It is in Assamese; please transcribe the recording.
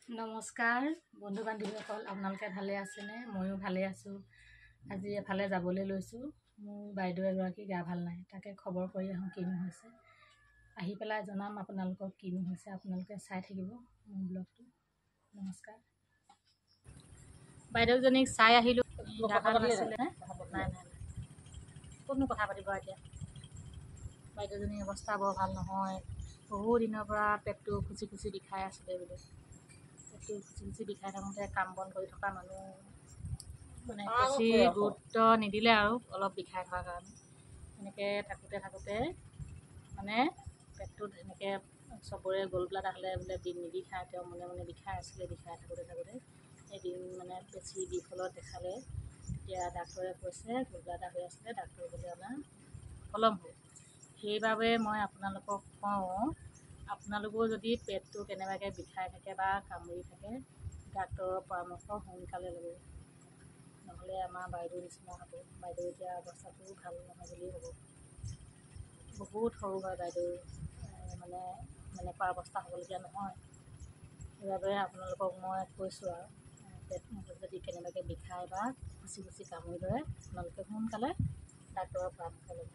নমস্কাৰ বন্ধু বান্ধৱীসকল, আপোনালোকে ভালে আছেনে? ময়ো ভালে আছোঁ। আজি এফালে যাবলৈ লৈছোঁ। মোৰ বাইদেউ এগৰাকী গা ভাল নাই, তাকে খবৰ কৰি আহোঁ কিনো হৈছে। আহি পেলাই জনাম আপোনালোকক কিনো হৈছে। আপোনালোকে চাই থাকিব মোৰ ব্লগটো। নমস্কাৰ। বাইদেউজনীক চাই আহিলোঁ, গা ভাল নাছিলে। নাই নাই নাই, ক'তনো কথা পাতিব এতিয়া। বাইদেউজনীৰ অৱস্থা বৰ ভাল নহয়। বহু দিনৰ পৰা পেটটো খুচি খুচি বিষাই আছিলে বোলে। পেটটো খুচি খুচি বিষাই থাকোঁতে কাম বন কৰি থকা মানুহ মানে বেছি গুৰুত্ব নিদিলে আৰু অলপ বিষাই থকাৰ কাৰণে। এনেকৈ থাকোঁতে থাকোঁতে মানে পেটটোত এনেকৈ চবৰে গ'ল ব্লাডাৰ হ'লে বোলে নিবিষায়, তেওঁ মনে মনে বিষাই আছিলে। বিষাই থাকোঁতে থাকোঁতে এদিন মানে বেছি বিষ হ'লত দেখালে। তেতিয়া ডাক্তৰে কৈছে গ'ল ব্লাডাৰ হৈ আছিলে, ডাক্তৰ বুলি অনা পলম হ'ল। সেইবাবে মই আপোনালোকক কওঁ, আপোনালোকেও যদি পেটটো কেনেবাকৈ বিষাই থাকে বা কামুৰি থাকে, ডাক্তৰৰ পৰামৰ্শ সোনকালে ল'ব, নহ'লে আমাৰ বাইদেউৰ নিচিনা হ'ব। বাইদেউ এতিয়া অৱস্থাটো ভাল নহয় বুলিয়েই হ'ব। বহুত সৰু হয় বাইদেউ, মানে এনেকুৱা অৱস্থা হ'বলগীয়া নহয়। সেইবাবে আপোনালোকক মই কৈছোঁ আৰু পেট যদি কেনেবাকৈ বিষাই বা খুচি খুচি কামুৰি ধৰে, আপোনালোকে সোনকালে ডাক্তৰৰ পৰামৰ্শ ল'ব।